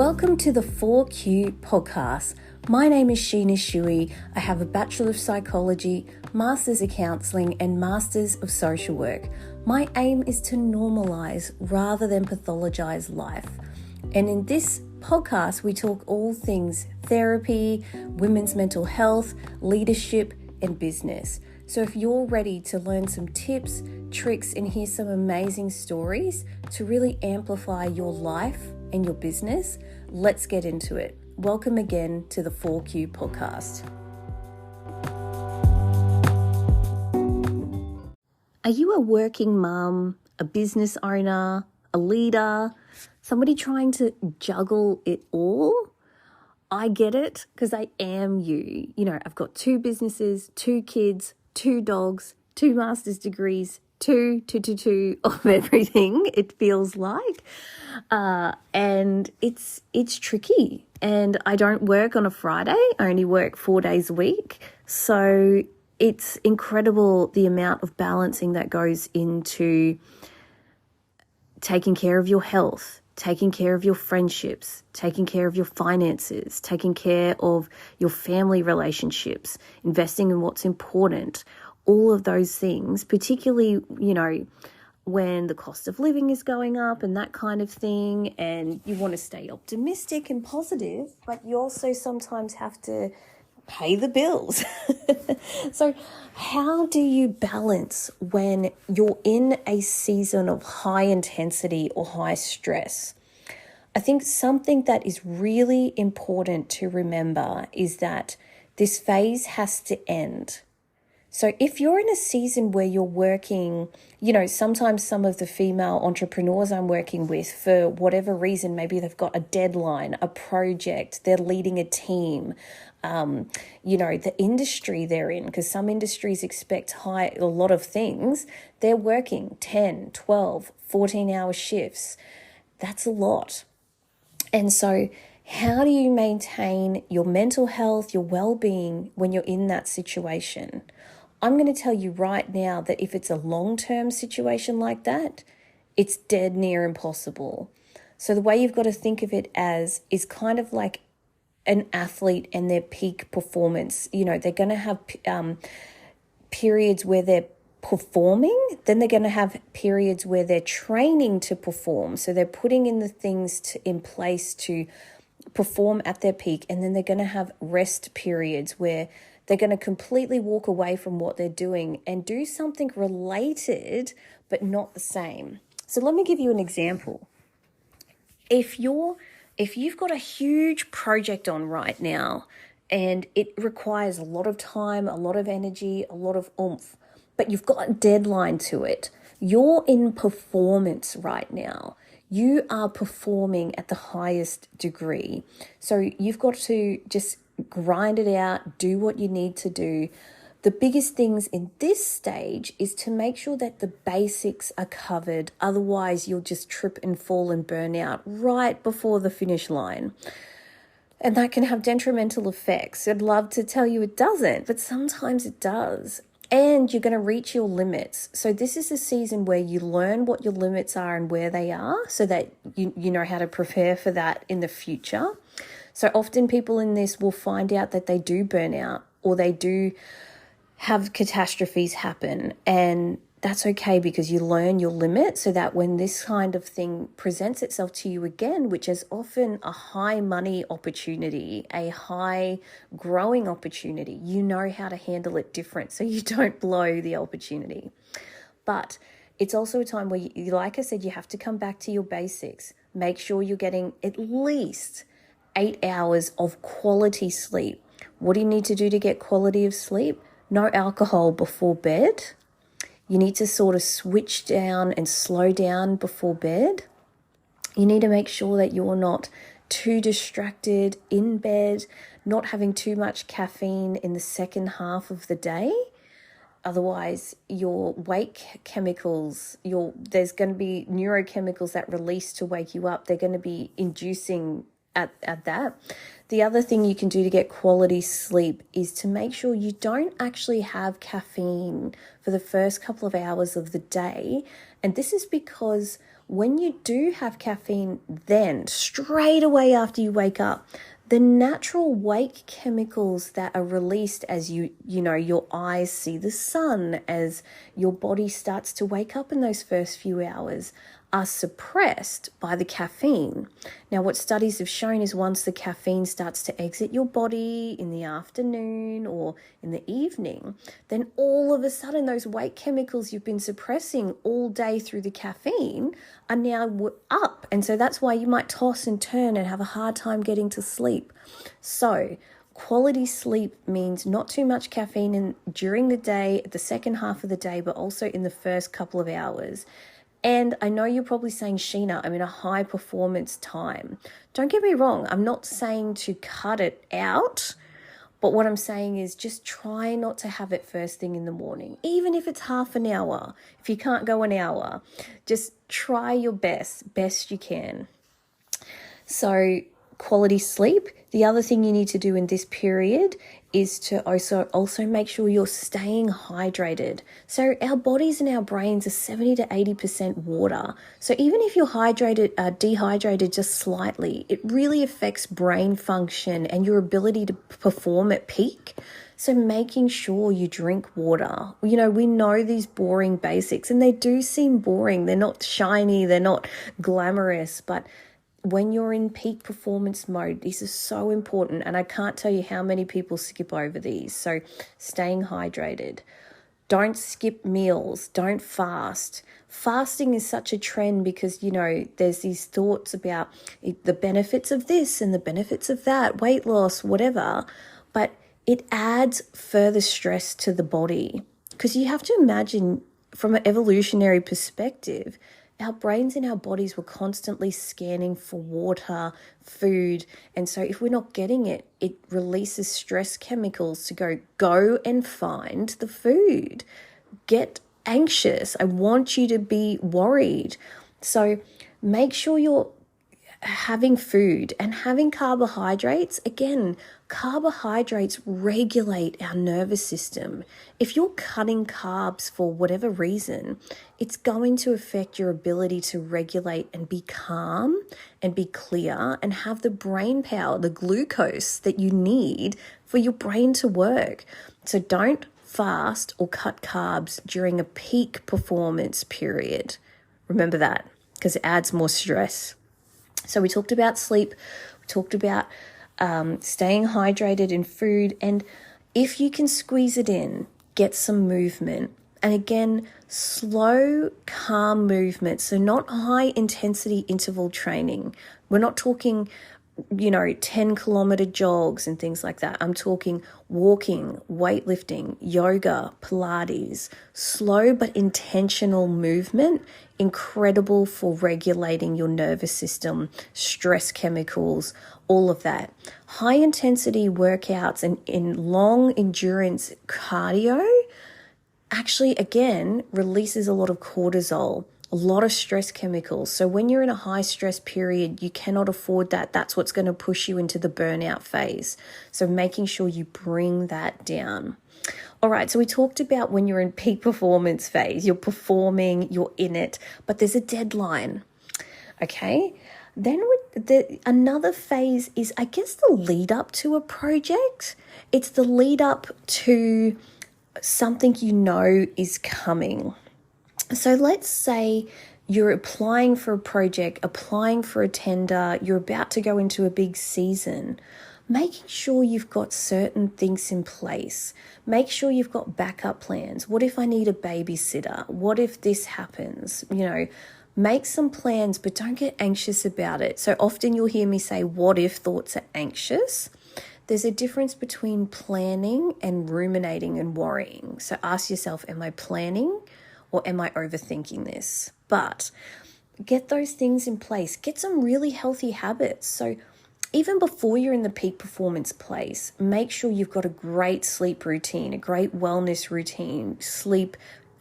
Welcome to the 4Q podcast. My name is Sheena Shui. I have a Bachelor of Psychology, Masters of Counselling, and Masters of Social Work. My aim is to normalise rather than pathologise life. And in this podcast, we talk all things therapy, women's mental health, leadership, and business. So if you're ready to learn some tips, tricks, and hear some amazing stories to really amplify your life and your business, let's get into it. Welcome again to the 4Q podcast. Are you a working mum, a business owner, a leader, somebody trying to juggle it all? I get it because I am you. You know, I've got 2 businesses, 2 kids, 2 dogs, 2 master's degrees, two of everything, it feels like. And it's tricky. And I don't work on a Friday. I only work 4 days a week. So it's incredible the amount of balancing that goes into taking care of your health, taking care of your friendships, taking care of your finances, taking care of your family relationships, investing in what's important, all of those things, particularly, you know, when the cost of living is going up and that kind of thing, and you want to stay optimistic and positive, but you also sometimes have to pay the bills. So how do you balance when you're in a season of high intensity or high stress? I think something that is really important to remember is that this phase has to end. So if you're in a season where you're working, you know, sometimes some of the female entrepreneurs I'm working with, for whatever reason, maybe they've got a deadline, a project, they're leading a team, you know, the industry they're in, because some industries expect a lot of things, they're working 10, 12, 14-hour shifts. That's a lot. And so how do you maintain your mental health, your well-being when you're in that situation? I'm going to tell you right now that if it's a long-term situation like that, it's dead near impossible. So the way you've got to think of it as is kind of like an athlete and their peak performance. You know, they're going to have periods where they're performing, then they're going to have periods where they're training to perform. So they're putting in the things in place to perform at their peak, and then they're going to have rest periods where they're going to completely walk away from what they're doing and do something related but not the same. So let me give you an example. If you've got a huge project on right now and it requires a lot of time, a lot of energy, a lot of oomph, but you've got a deadline to it, you're in performance right now. You are performing at the highest degree. So you've got to just grind it out, do what you need to do. The biggest things in this stage is to make sure that the basics are covered. Otherwise, you'll just trip and fall and burn out right before the finish line. And that can have detrimental effects. I'd love to tell you it doesn't, but sometimes it does. And you're going to reach your limits. So this is a season where you learn what your limits are and where they are so that you know how to prepare for that in the future. So often people in this will find out that they do burn out or they do have catastrophes happen, and that's okay because you learn your limit so that when this kind of thing presents itself to you again, which is often a high money opportunity, a high growing opportunity, you know how to handle it different so you don't blow the opportunity. But it's also a time where, like I said, you have to come back to your basics. Make sure you're getting at least 8 hours of quality sleep. What do you need to do to get quality of sleep? No alcohol before bed. You need to sort of switch down and slow down before bed. You need to make sure that you're not too distracted in bed, not having too much caffeine in the second half of the day. Otherwise, your wake chemicals, there's going to be neurochemicals that release to wake you up. They're going to be inducing at that. The other thing you can do to get quality sleep is to make sure you don't actually have caffeine for the first couple of hours of the day. And this is because when you do have caffeine, then straight away after you wake up, the natural wake chemicals that are released as your eyes see the sun, as your body starts to wake up in those first few hours, are suppressed by the caffeine. Now, what studies have shown is once the caffeine starts to exit your body in the afternoon or in the evening, then all of a sudden those wake chemicals you've been suppressing all day through the caffeine are now up. And so that's why you might toss and turn and have a hard time getting to sleep. So quality sleep means not too much caffeine during the day, the second half of the day, but also in the first couple of hours. And I know you're probably saying, Sheena, I'm in a high performance time. Don't get me wrong. I'm not saying to cut it out, but what I'm saying is just try not to have it first thing in the morning, even if it's half an hour. If you can't go an hour, just try your best you can. So quality sleep. The other thing you need to do in this period is to also make sure you're staying hydrated. So our bodies and our brains are 70 to 80% water. So even if you're dehydrated just slightly, it really affects brain function and your ability to perform at peak. So making sure you drink water. We know these boring basics, and they do seem boring. They're not shiny, they're not glamorous, but when you're in peak performance mode, these are so important, and I can't tell you how many people skip over these. So staying hydrated. Don't skip meals. Don't fast. Fasting is such a trend because, there's these thoughts about the benefits of this and the benefits of that, weight loss, whatever, but it adds further stress to the body because you have to imagine from an evolutionary perspective, our brains and our bodies were constantly scanning for water, food. And so if we're not getting it, it releases stress chemicals to go and find the food. Get anxious. I want you to be worried. So make sure you're having food and having carbohydrates. Again, carbohydrates regulate our nervous system. If you're cutting carbs for whatever reason, it's going to affect your ability to regulate and be calm and be clear and have the brain power, the glucose that you need for your brain to work. So don't fast or cut carbs during a peak performance period. Remember that, because it adds more stress. So we talked about sleep, we talked about staying hydrated in food, and if you can squeeze it in, get some movement. And again, slow, calm movement. So not high intensity interval training. We're not talking 10-kilometer jogs and things like that. I'm talking walking, weightlifting, yoga, Pilates, slow but intentional movement, incredible for regulating your nervous system, stress chemicals, all of that. High intensity workouts and in long endurance cardio actually, again, releases a lot of cortisol, a lot of stress chemicals. So when you're in a high stress period, you cannot afford that. That's what's going to push you into the burnout phase. So making sure you bring that down. All right, so we talked about when you're in peak performance phase, you're performing, you're in it, but there's a deadline. Okay, then another phase is, I guess, the lead up to a project. It's the lead up to something is coming. So let's say you're applying for a project, applying for a tender, you're about to go into a big season. Making sure you've got certain things in place. Make sure you've got backup plans. What if I need a babysitter? What if this happens? Make some plans, but don't get anxious about it. So often you'll hear me say, what if thoughts are anxious? There's a difference between planning and ruminating and worrying. So ask yourself, am I planning or am I overthinking this? But get those things in place. Get some really healthy habits. So even before you're in the peak performance place, make sure you've got a great sleep routine, a great wellness routine, sleep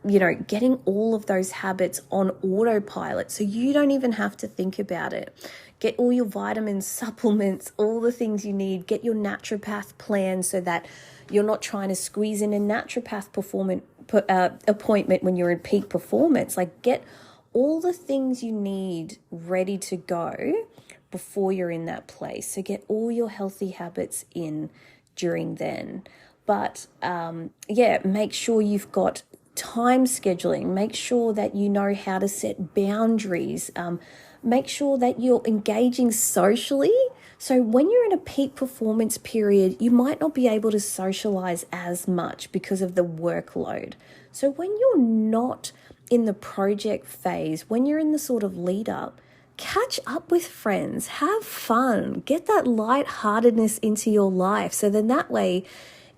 getting all of those habits on autopilot so you don't even have to think about it. Get all your vitamins, supplements, all the things you need. Get your naturopath plan so that you're not trying to squeeze in a naturopath appointment when you're in peak performance. Like, get all the things you need ready to go before you're in that place. So get all your healthy habits in during then. But make sure you've got time scheduling. Make sure that you know how to set boundaries. Make sure that you're engaging socially. So when you're in a peak performance period, you might not be able to socialize as much because of the workload. So when you're not in the project phase, when you're in the sort of lead up, catch up with friends, have fun, get that lightheartedness into your life. So then that way,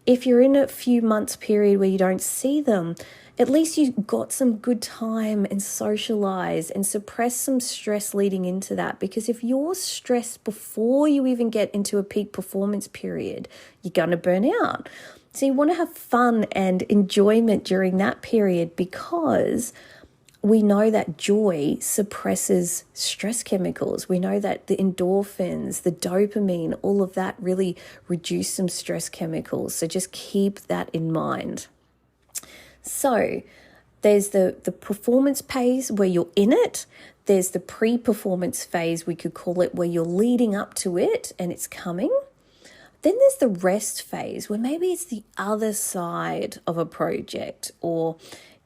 if you're in a few months period where you don't see them, at least you've got some good time and socialize and suppress some stress leading into that. Because if you're stressed before you even get into a peak performance period, you're going to burn out. So you want to have fun and enjoyment during that period, because we know that joy suppresses stress chemicals. We know that the endorphins, the dopamine, all of that really reduce some stress chemicals. So just keep that in mind. So there's the performance phase where you're in it. There's the pre-performance phase, we could call it, where you're leading up to it and it's coming. Then there's the rest phase, where maybe it's the other side of a project or,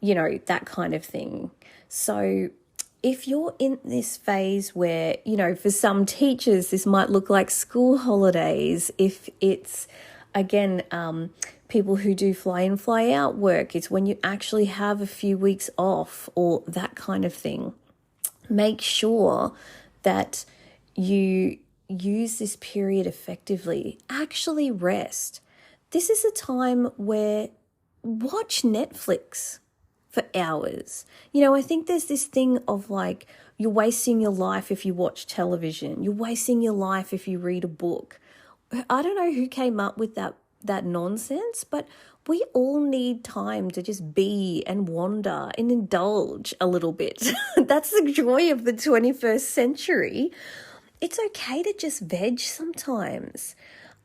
that kind of thing. So if you're in this phase where, for some teachers, this might look like school holidays. If it's, again, people who do fly in, fly out work, it's when you actually have a few weeks off or that kind of thing. Make sure that you use this period effectively. Actually rest. This is a time where watch Netflix for hours. I think there's this thing of like, you're wasting your life if you watch television. You're wasting your life if you read a book. I don't know who came up with that nonsense, but we all need time to just be and wander and indulge a little bit. That's the joy of the 21st century. It's okay to just veg sometimes.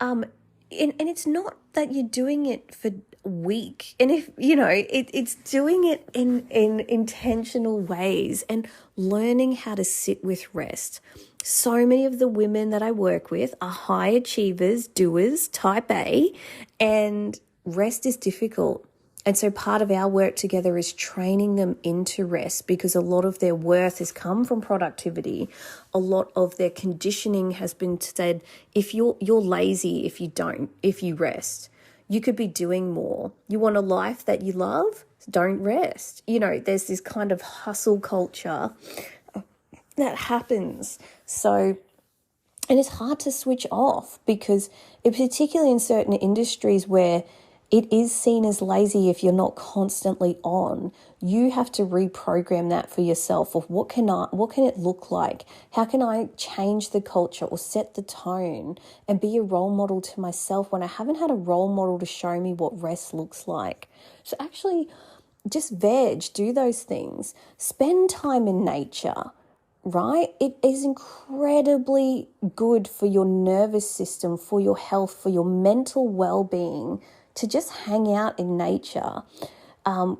And it's not that you're doing it for weak. And if, it's doing it in intentional ways and learning how to sit with rest. So many of the women that I work with are high achievers, doers, type A, and rest is difficult. And so part of our work together is training them into rest, because a lot of their worth has come from productivity. A lot of their conditioning has been said, if you're lazy, if you rest, you could be doing more. You want a life that you love? Don't rest. There's this kind of hustle culture that happens. So, and it's hard to switch off, because particularly in certain industries where it is seen as lazy if you're not constantly on, you have to reprogram that for yourself of what can it look like? How can I change the culture or set the tone and be a role model to myself when I haven't had a role model to show me what rest looks like? So actually just do those things. Spend time in nature, right? It is incredibly good for your nervous system, for your health, for your mental well-being, to just hang out in nature,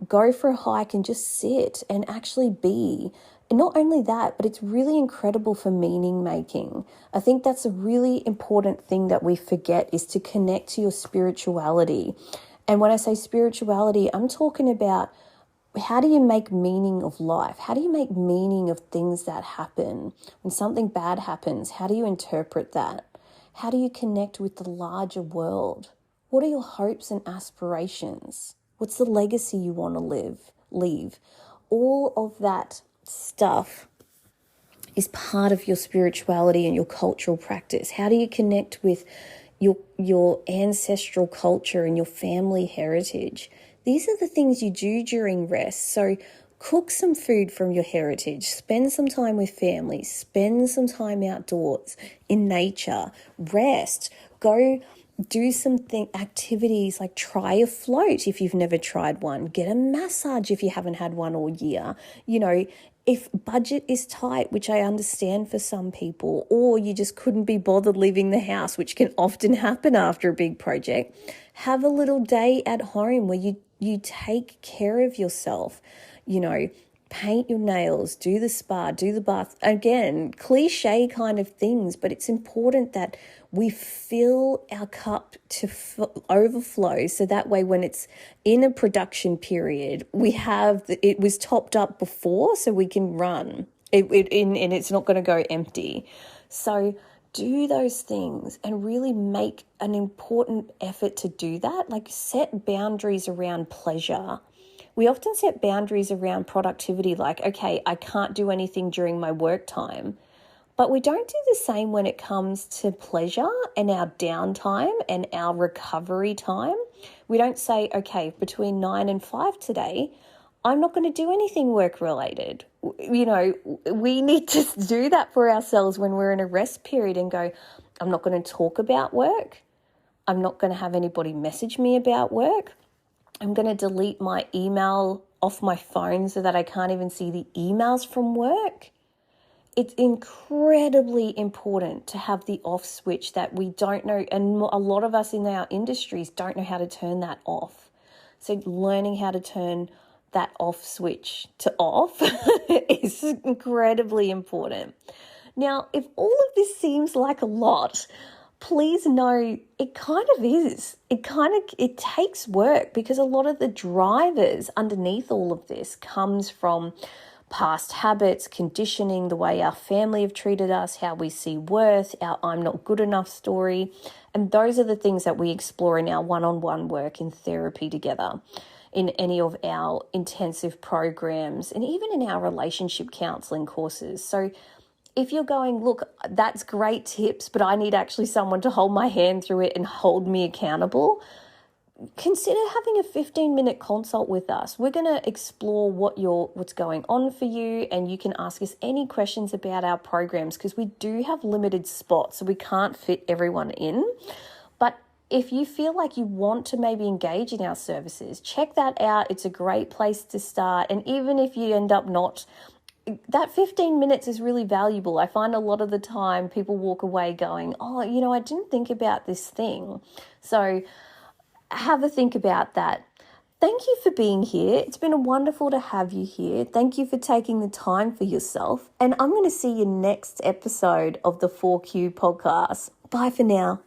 go for a hike and just sit and actually be. And not only that, but it's really incredible for meaning making. I think that's a really important thing that we forget, is to connect to your spirituality. And when I say spirituality, I'm talking about, how do you make meaning of life? How do you make meaning of things that happen? When something bad happens, how do you interpret that? How do you connect with the larger world? What are your hopes and aspirations? What's the legacy you want to leave? All of that stuff is part of your spirituality and your cultural practice. How do you connect with your ancestral culture and your family heritage? These are the things you do during rest. So cook some food from your heritage, spend some time with family, spend some time outdoors in nature, rest, go do something, activities like try a float if you've never tried one, get a massage if you haven't had one all year. You know, if budget is tight, which I understand for some people, or you just couldn't be bothered leaving the house, which can often happen after a big project, have a little day at home where you take care of yourself, you know, paint your nails, do the spa, do the bath. Again, cliche kind of things, but it's important that we fill our cup to overflow, so that way when it's in a production period, we have it was topped up before, so we can run and it's not going to go empty. So do those things and really make an important effort to do that. Like, set boundaries around pleasure. We often set boundaries around productivity, like, okay, I can't do anything during my work time. But we don't do the same when it comes to pleasure and our downtime and our recovery time. We don't say, okay, between 9 and 5 today, I'm not going to do anything work-related. You know, we need to do that for ourselves when we're in a rest period and go, I'm not going to talk about work. I'm not going to have anybody message me about work. I'm going to delete my email off my phone so that I can't even see the emails from work. It's incredibly important to have the off switch that we don't know, and a lot of us in our industries don't know how to turn that off. So learning how to turn that off switch to off is incredibly important. Now, if all of this seems like a lot, please know it kind of is. It takes work, because a lot of the drivers underneath all of this comes from past habits, conditioning, the way our family have treated us, how we see worth, our I'm not good enough story. And those are the things that we explore in our one-on-one work in therapy together, in any of our intensive programs, and even in our relationship counseling courses. So if you're going, look, that's great tips, but I need actually someone to hold my hand through it and hold me accountable, consider having a 15-minute consult with us. We're going to explore what's going on for you, and you can ask us any questions about our programs, because we do have limited spots, so we can't fit everyone in. But if you feel like you want to maybe engage in our services, check that out. It's a great place to start. And even if you end up not, that 15 minutes is really valuable. I find a lot of the time people walk away going, oh, you know, I didn't think about this thing. So have a think about that. Thank you for being here. It's been wonderful to have you here. Thank you for taking the time for yourself. And I'm going to see you next episode of the 4Q podcast. Bye for now.